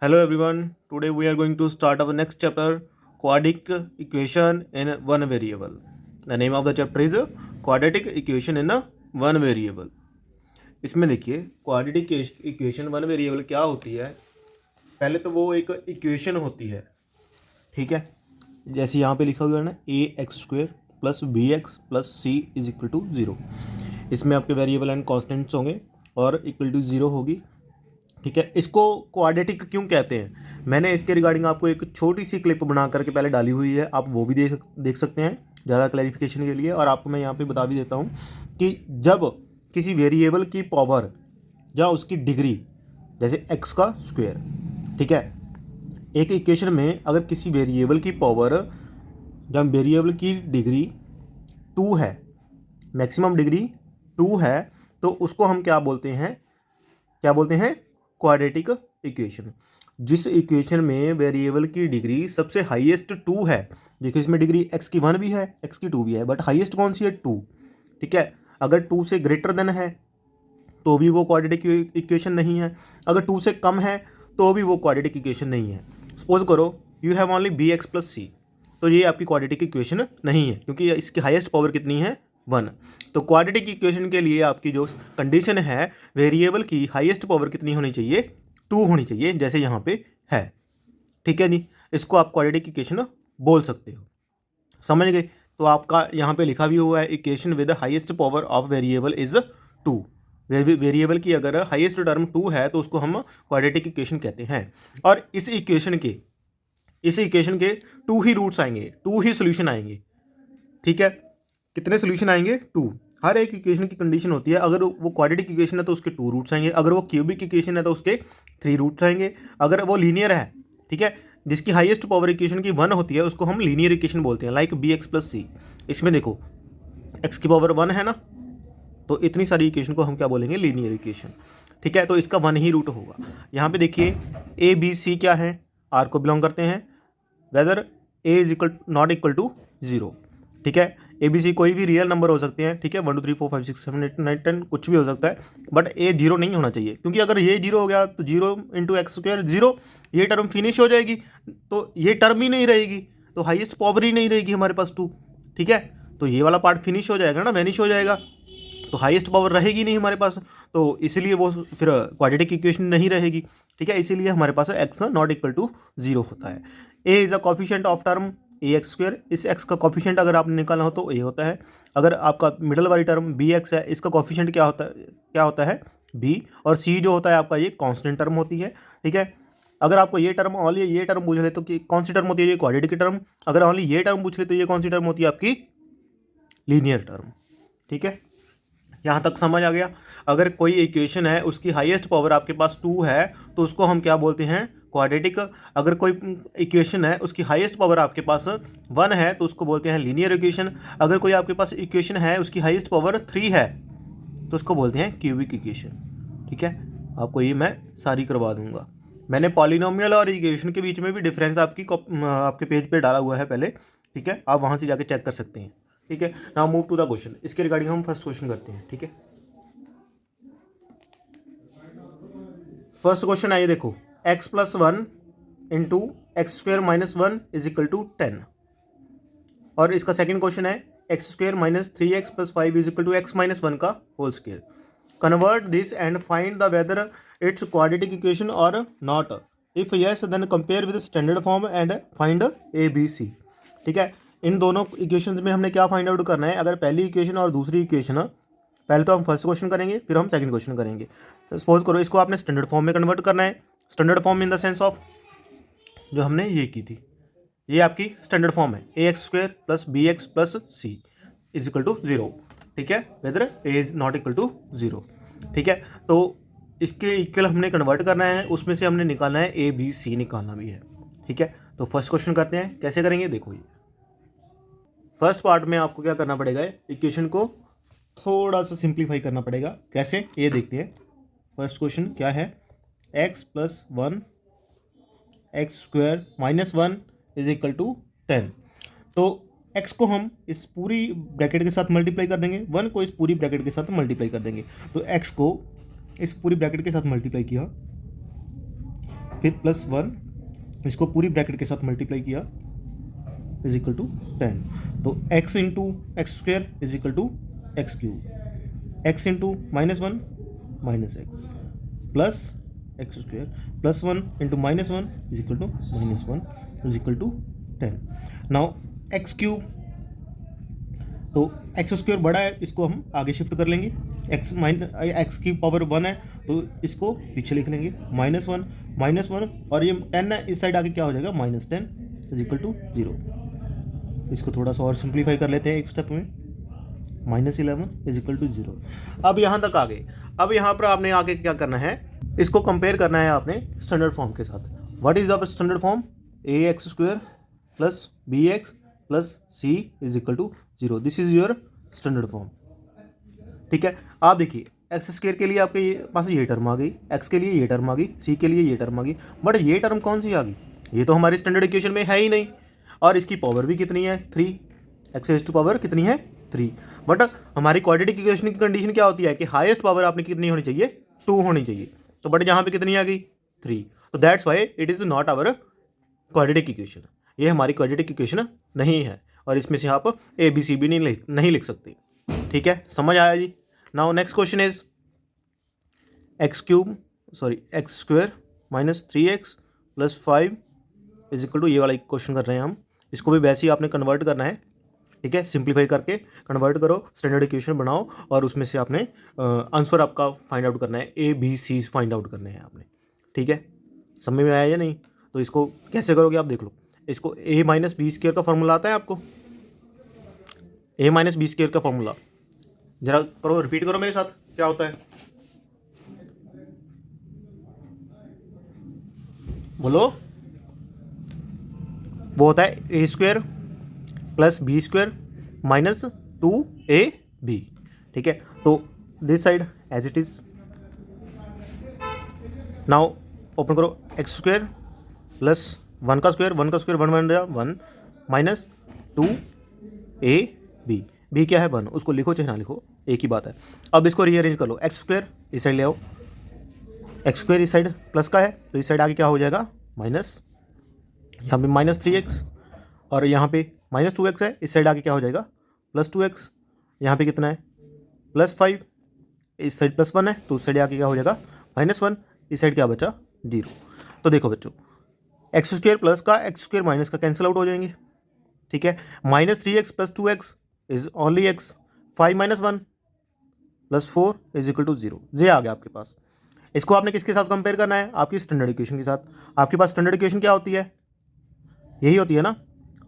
Hello everyone. Today we are going to start our next chapter, quadratic equation in one variable. The name of the chapter is quadratic equation in a one variable. इसमें देखिए quadratic equation one variable क्या होती है। पहले तो वो एक equation होती है, ठीक है। जैसे यहाँ पे लिखा हुआ है ना, a x square plus b x plus c is equal to zero. इसमें आपके वेरिएबल एंड कॉन्स्टेंट्स होंगे और इक्वल टू ज़ीरो होगी, ठीक है। इसको क्वाड्रेटिक क्यों कहते हैं, मैंने इसके रिगार्डिंग आपको एक छोटी सी क्लिप बना करके पहले डाली हुई है, आप वो भी देख सकते हैं ज़्यादा क्लैरिफिकेशन के लिए। और आपको मैं यहाँ पे बता भी देता हूँ कि जब किसी वेरिएबल की पावर या उसकी डिग्री, जैसे एक्स का स्क्वायर, ठीक है, एक इक्वेशन में अगर किसी वेरिएबल की पावर या वेरिएबल की डिग्री 2 है, मैक्सिमम डिग्री 2 है, तो उसको हम क्या बोलते हैं क्वाड्रेटिक इक्वेशन। जिस इक्वेशन में वेरिएबल की डिग्री सबसे हाईएस्ट 2 है, देखिए इसमें डिग्री एक्स की 1 भी है, एक्स की 2 भी है, बट हाईएस्ट कौन सी है 2, ठीक है। अगर 2 से ग्रेटर देन है तो भी वो क्वाड्रेटिक इक्वेशन नहीं है, अगर 2 से कम है तो भी वो क्वाड्रेटिक इक्वेशन नहीं है। सपोज करो you have only b x plus c, तो ये आपकी क्वाड्रेटिक इक्वेशन नहीं है, क्योंकि इसकी हाईएस्ट पावर कितनी है 1। तो क्वाड्रेटिक इक्वेशन के लिए आपकी जो कंडीशन है, वेरिएबल की हाईएस्ट पावर कितनी होनी चाहिए, 2 होनी चाहिए, जैसे यहाँ पे है, ठीक है जी। इसको आप क्वाड्रेटिक इक्वेशन बोल सकते हो, समझ गए। तो आपका यहाँ पे लिखा भी हुआ है, equation with highest power of variable is 2। Variable की अगर हाईएस्ट टर्म 2 है तो उसको हम क्वाड्रेटिक इक्वेशन कहते हैं। और इस इक्वेशन के 2 ही रूट्स आएंगे, 2 ही सोल्यूशन आएंगे, ठीक है। कितने सोल्यूशन आएंगे, 2। हर एक इक्वेशन की कंडीशन होती है, अगर वो क्वाड्रेटिक इक्वेशन है तो उसके 2 रूट्स आएंगे, अगर वो क्यूबिक इक्वेशन है तो उसके 3 रूट्स आएंगे, अगर वो लीनियर है, ठीक है, जिसकी हाईएस्ट पावर इक्वेशन की 1 होती है उसको हम लीनियर इक्वेशन बोलते हैं, लाइक बी एक्स प्लस सी। इसमें देखो एक्स की पावर 1 है ना, तो इतनी सारी इक्वेशन को हम क्या बोलेंगे, लीनियर इक्वेशन, ठीक है। तो इसका 1 ही रूट होगा। यहाँ पे देखिए ए बी सी क्या है, आर को बिलोंग करते हैं, whether a is equal not equal to 0, ठीक है। ए बी सी कोई भी रियल नंबर हो सकते हैं, ठीक है, 1 2 3 4 5 6 7 8 9 10 कुछ भी हो सकता है, बट ए 0 नहीं होना चाहिए, क्योंकि अगर ये 0 हो गया तो 0 इंटू एक्स स्क्वायर 0, ये टर्म फिनिश हो जाएगी, तो ये टर्म ही नहीं रहेगी, तो हाईएस्ट पावर ही नहीं रहेगी हमारे पास 2, ठीक है। तो ये वाला पार्ट फिनिश हो जाएगा ना, वैनिश हो जाएगा, तो हाईएस्ट पावर रहेगी नहीं हमारे पास, तो इसीलिए वो फिर क्वाड्रेटिक इक्वेशन नहीं रहेगी, ठीक है। इसीलिए हमारे पास एक्स नॉट इक्वल टू 0 होता है। A is a coefficient of term a x square, इस एक्स का कॉफिशिएंट अगर आपने निकालना हो तो ए होता है। अगर आपका मिडल वाली टर्म बी एक्स है, इसका कॉफिशिएंट क्या होता है बी, और सी जो होता है आपका ये कांस्टेंट टर्म होती है, ठीक है। अगर आपको ये टर्म ओनली ये टर्म पूछ ले तो कौन सी टर्म होती है, ये क्वाड्रेटिक टर्म। अगर ओनली ये टर्म पूछ ले तो ये कौन सी टर्म होती है, आपकी लीनियर टर्म, ठीक है। यहाँ तक समझ आ गया। अगर कोई इक्वेशन है उसकी हाईएस्ट पावर आपके पास 2 है तो उसको हम क्या बोलते हैं, क्वाड्रेटिक। अगर कोई इक्वेशन है उसकी हाईएस्ट पावर आपके पास 1 है तो उसको बोलते हैं लीनियर इक्वेशन। अगर कोई आपके पास इक्वेशन है उसकी हाईएस्ट पावर 3 है तो उसको बोलते हैं क्यूबिक इक्वेशन, ठीक है। आपको ये मैं सारी करवा दूंगा। मैंने पॉलिनोमियल और इक्वेशन के बीच में भी डिफरेंस आपके पेज पे डाला हुआ है पहले, ठीक है, आप वहाँ से जाके चेक कर सकते हैं, ठीक है। Now move to the question. इसके रिगार्डिंग हम फर्स्ट क्वेश्चन करते हैं, ठीक है। फर्स्ट क्वेश्चन है ये देखो, x plus 1 into x square minus 1 is equal to 10। और इसका सेकंड क्वेश्चन है x square minus 3x plus 5 is equal to x minus 1 का whole square. Convert this and find the whether it's quadratic equation और not. If yes then compare with standard form and find a b c, ठीक है। इन दोनों equations में हमने क्या find out करना है, अगर पहली इक्वेशन और दूसरी इक्वेशन, पहले तो हम फर्स्ट क्वेश्चन करेंगे फिर हम सेकंड क्वेश्चन करेंगे। सपोज करो इसको आपने स्टैंडर्ड फॉर्म में कन्वर्ट करना है, standard form in the sense of जो हमने ये की थी, ये आपकी स्टैंडर्ड फॉर्म है a x square plus b x plus c is equal to 0, ठीक है, whether a is not equal to 0, ठीक है। तो इसके इक्वल हमने कन्वर्ट करना है, उसमें से हमने निकालना है ए बी सी निकालना भी है, ठीक है। तो फर्स्ट क्वेश्चन करते हैं, कैसे करेंगे देखो। ये फर्स्ट पार्ट में आपको क्या करना पड़ेगा, इक्वेशन को थोड़ा सा सिंप्लीफाई करना पड़ेगा। कैसे, ये देखते हैं। फर्स्ट क्वेश्चन क्या है, x plus 1 x square minus 1 is equal to 10। तो x को हम इस पूरी ब्रैकेट के साथ मल्टीप्लाई कर देंगे, 1 को इस पूरी ब्रैकेट के साथ मल्टीप्लाई कर देंगे। तो x को इस पूरी ब्रैकेट के साथ मल्टीप्लाई किया फिर +1, इसको पूरी ब्रैकेट के साथ मल्टीप्लाई किया इज इक्वल टू 10। तो x into x square is equal to x cube, x into -1 -x plus x square plus 1 into -1 is equal to -1 is equal to 10। Now x cube, तो x square बड़ा है, इसको हम आगे shift कर लेंगे। X की पावर 1 है तो इसको पीछे लिख लेंगे, -1 और ये 10 है, इस साइड आके क्या हो जाएगा -10 इज इक्वल टू 0। इसको थोड़ा सा और सिंप्लीफाई कर लेते हैं एक स्टेप में, -11 इज इक्वल टू 0। अब यहाँ तक आ गए। अब यहाँ पर आपने आगे क्या करना है, इसको कंपेयर करना है आपने स्टैंडर्ड फॉर्म के साथ। What is the standard form? ax² plus bx plus c is equal to 0। This is your standard form. ठीक है, आप देखिए एक्स स्क्वायर के लिए आपके पास ये टर्म आ गई, एक्स के लिए ये टर्म आ गई, सी के लिए ये टर्म आ गई, बट ये टर्म कौन सी आ गई? ये तो हमारी स्टैंडर्ड इक्वेशन में है ही नहीं, और इसकी पावर भी कितनी है 3, एक्स रेज़ टू पावर कितनी है 3। बट हमारी क्वाड्रेटिक इक्वेशन की कंडीशन क्या होती है कि हाईएस्ट पावर आपने कितनी होनी चाहिए 2 होनी चाहिए, तो बट यहाँ पे कितनी आ गई 3, तो that's why it is not our quadratic equation. ये हमारी क्वाड्रेटिक इक्वेशन नहीं है, और इसमें से आप ए बी सी भी नहीं लिख सकते। ठीक है, समझ आया जी। Now next question is x square -3x plus 5 is equal to, ये वाला क्वेश्चन कर रहे हैं हम। इसको भी वैसे ही आपने कन्वर्ट करना है। ठीक है, सिंप्लीफाई करके कन्वर्ट करो, स्टैंडर्ड इक्वेशन बनाओ, और उसमें से आपने आंसर आपका फाइंड आउट करना है, a b c find out करने हैं आपने। ठीक है, समझ में आया या नहीं? तो इसको कैसे करोगे आप देख लो। इसको a माइनस बी स्क्वायर का फॉर्मूला आता है आपको, a माइनस बी स्क्वायर का फॉर्मूला जरा करो, रिपीट करो मेरे साथ, क्या होता है बोलो। वो होता है a² plus b² minus 2ab। ठीक है, तो this side as it is. Now open करो, x² प्लस 1 का स्क्वायर 1 बन गया 1 माइनस 2ab। b क्या है 1, उसको लिखो चाहे ना लिखो, एक ही बात है। अब इसको रीअरेंज कर लो, x² इस साइड ले आओ, x² इस साइड प्लस का है तो इस साइड आगे क्या हो जाएगा माइनस, यहाँ पे -3x, और यहाँ पे -2x है, इस साइड आगे क्या हो जाएगा +2x, यहाँ पे कितना है +5, इस साइड +1 है तो उस साइड आगे क्या हो जाएगा -1, इस साइड क्या बचा 0। तो देखो बच्चों, x² प्लस का x² माइनस का कैंसिल आउट हो जाएंगे। ठीक है, -3x plus 2x is only x, 5 - 1 plus 4 is equal to 0। ये आ गया आपके पास। इसको आपने किसके साथ कंपेयर करना है? आपकी स्टैंडर्ड इक्वेशन के साथ। आपके पास स्टैंडर्ड इक्वेशन क्या होती है? यही होती है ना।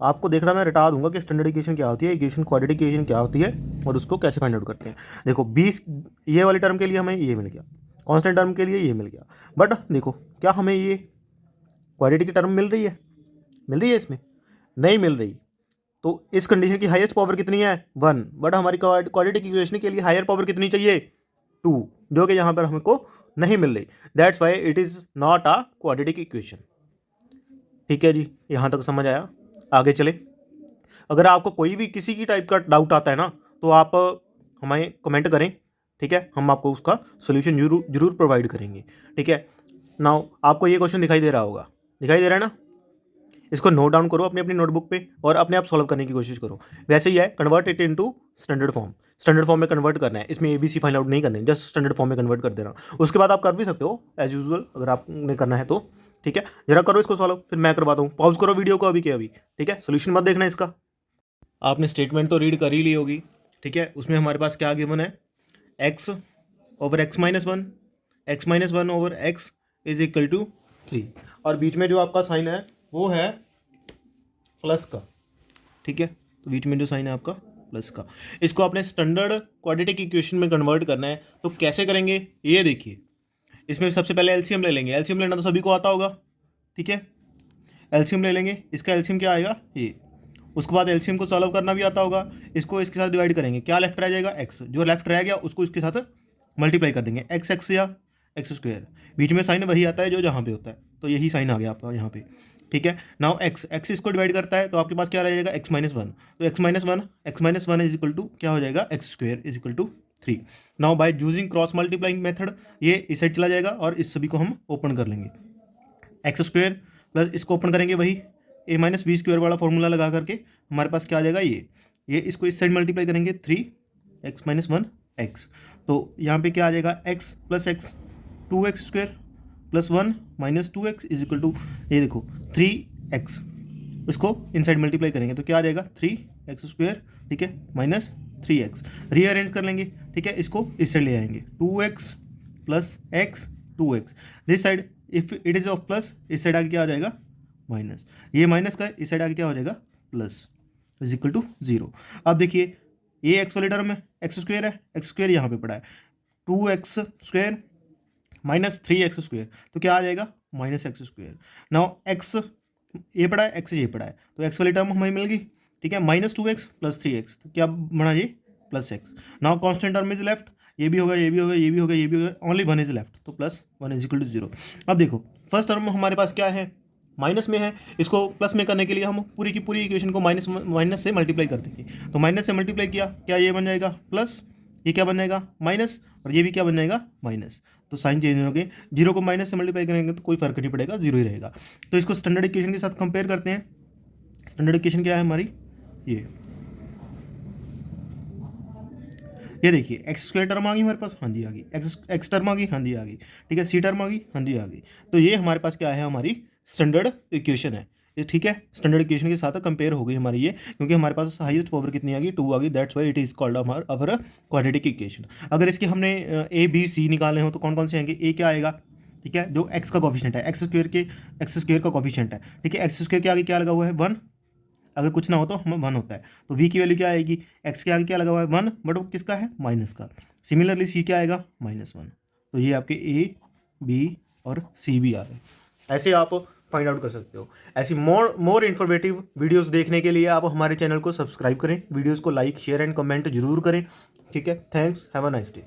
आपको देखना, मैं रटा दूंगा कि स्टैंडर्ड इक्वेशन क्या होती है, इक्वेशन क्वाड्रेटिक इक्वेशन क्या होती है, और उसको कैसे फाइंड आउट करते हैं। देखो 20 ये वाले टर्म के लिए हमें ये मिल गया, कांस्टेंट टर्म के लिए ये मिल गया, बट देखो क्या हमें ये क्वाड्रेटिक की टर्म मिल रही है इसमें? नहीं मिल रही। तो इस कंडीशन की हाईएस्ट पावर कितनी है 1, बट हमारी क्वाड्रेटिक इक्वेशन के लिए हायर पावर कितनी चाहिए 2, जो कि यहाँ पर हमको नहीं मिल रही। That's why it is not a quadratic equation. ठीक है जी, यहाँ तक समझ आया? आगे चले। अगर आपको कोई भी किसी की टाइप का डाउट आता है ना, तो आप हमें कमेंट करें। ठीक है, हम आपको उसका सोल्यूशन जरूर प्रोवाइड करेंगे। ठीक है, नाउ आपको ये क्वेश्चन दिखाई दे रहा होगा, दिखाई दे रहा है ना? इसको नोट डाउन करो अपनी नोटबुक पे और अपने आप सॉल्व करने की कोशिश करो। वैसे ही है, convert it into standard form. Standard form में कन्वर्ट करना है, इसमें ABC फाइंड आउट नहीं करना है, जस्ट स्टैंडर्ड फॉर्म में कन्वर्ट कर देना। उसके बाद आप कर भी सकते हो एज यूजुअल, अगर आपने करना है तो। ठीक है, जरा करो इसको सॉल्व, फिर मैं करवाता हूँ। पॉज करो वीडियो को अभी के अभी। ठीक है, सोल्यूशन मत देखना इसका। आपने स्टेटमेंट तो रीड कर ही ली होगी। ठीक है, उसमें हमारे पास क्या गिवन है, x over x minus 1 over x is equal to 3, और बीच में जो आपका साइन है वो है प्लस का। ठीक है, तो बीच में जो साइन है आपका प्लस का, इसको आपने स्टैंडर्ड क्वाड्रेटिक इक्वेशन में कन्वर्ट करना है। तो कैसे करेंगे ये देखिए। इसमें सबसे पहले एलसीएम ले लेंगे, एलसीएम लेना तो सभी को आता होगा। ठीक है, एलसीएम ले लेंगे, इसका एलसीएम क्या आएगा ये। उसके बाद एलसीएम को सॉल्व करना भी आता होगा। इसको इसके साथ डिवाइड करेंगे, क्या लेफ्ट रह जाएगा x, जो लेफ्ट रह गया उसको इसके साथ मल्टीप्लाई कर देंगे, x या x²। बीच में साइन वही आता है जो जहाँ पे होता है, तो यही साइन आ गया आपका यहाँ पे। ठीक है, नाउ x इसको डिवाइड करता है, तो आपके पास क्या रह जाएगा x - 1, तो x - 1 इज इक्वल टू क्या हो जाएगा x² is equal to 3। Now by using cross multiplying method ये इस साइड चला जाएगा और इस सभी को हम ओपन कर लेंगे। एक्स स्क्वायर प्लस इसको ओपन करेंगे वही ए माइनस बी स्क्वायर वाला फॉर्मूला लगा करके हमारे पास क्या आ जाएगा ये इसको इस साइड मल्टीप्लाई करेंगे 3x माइनस 1x, तो यहाँ पे क्या आ जाएगा x plus x 2x square plus 1 minus 2x is equal to ये देखो 3x, इसको इनसाइड मल्टीप्लाई करेंगे तो क्या आ जाएगा 3x स्क्वायर, ठीक है, माइनस 3x, रीअरेंज कर लेंगे, ठीक है, इसको इस साइड ले आएंगे 2x plus x 2x, this side if it is of plus, इस साइड आगे क्या आ जाएगा माइनस, ये माइनस का इस साइड आगे क्या हो जाएगा प्लस इज इक्वल टू 0। अब देखिए ये एक्स वाले टर्म में एक्स स्क्वायर है, एक्स स्क्वायर यहाँ पे पड़ा है 2x square minus 3x square, तो क्या आ जाएगा minus x square. Now x ये पड़ा है, एक्स ये पड़ा है, तो एक्स वाली टर्म हमें मिल गई, ठीक है, माइनस 2x प्लस 3x, तो क्या बना ये plus x. Now constant term is left, ये भी होगा ये भी होगा ये भी होगा ये भी होगा, ओनली 1 इज लेफ्ट, तो प्लस 1 इज इक्वल टू 0। अब देखो फर्स्ट टर्म हमारे पास क्या है माइनस में है, इसको प्लस में करने के लिए हम पूरी की पूरी इक्वेशन को माइनस से मल्टीप्लाई कर देंगे, तो माइनस से मल्टीप्लाई किया, क्या ये बन जाएगा प्लस, ये क्या बन जाएगा माइनस, और ये भी क्या बन जाएगा माइनस, तो साइन चेंज हो गए, 0 को माइनस से मल्टीप्लाई करेंगे तो कोई फर्क नहीं पड़ेगा, 0 ही रहेगा। तो इसको स्टैंडर्ड इक्वेशन के साथ कंपेयर करते हैं। स्टैंडर्ड इक्वेशन क्या है हमारी, ये देखिए एक्स स्क्वायर टर्म आ गई हमारे पास, हाँ जी आ गई, एक्स टर्म आ गई, हाँ जी आ गई, ठीक है, सी टर्म आ गई, हाँ जी आ गई, तो ये हमारे पास क्या है हमारी स्टैंडर्ड इक्वेशन है ये, ठीक है, स्टैंडर्ड इक्वेशन के साथ कंपेयर हो गई हमारी ये, क्योंकि हमारे पास हाईएस्ट पावर कितनी आ गई 2 आ गई, that's why it is called our quadratic equation. अगर इसके हमने ए बी सी निकालने हो तो कौन कौन से आएंगे, ए क्या आएगा, ठीक है, जो एक्स का कॉफिशिएंट है, एक्स स्क्वायर का कॉफिशिएंट है, ठीक है, एक्स स्क्वायर के आगे क्या लगा हुआ है 1, अगर कुछ ना हो तो हम 1 होता है, तो v की वैल्यू क्या आएगी, x के आगे क्या लगा हुआ है 1, बट वो किसका है माइनस का, सिमिलरली c क्या आएगा -1, तो ये आपके a b और c भी आ रहे हैं। ऐसे आप फाइंड आउट कर सकते हो। ऐसी मोर इन्फॉर्मेटिव वीडियोस देखने के लिए आप हमारे चैनल को सब्सक्राइब करें, वीडियोस को लाइक शेयर एंड कमेंट जरूर करें, ठीक है, thanks, have a nice day.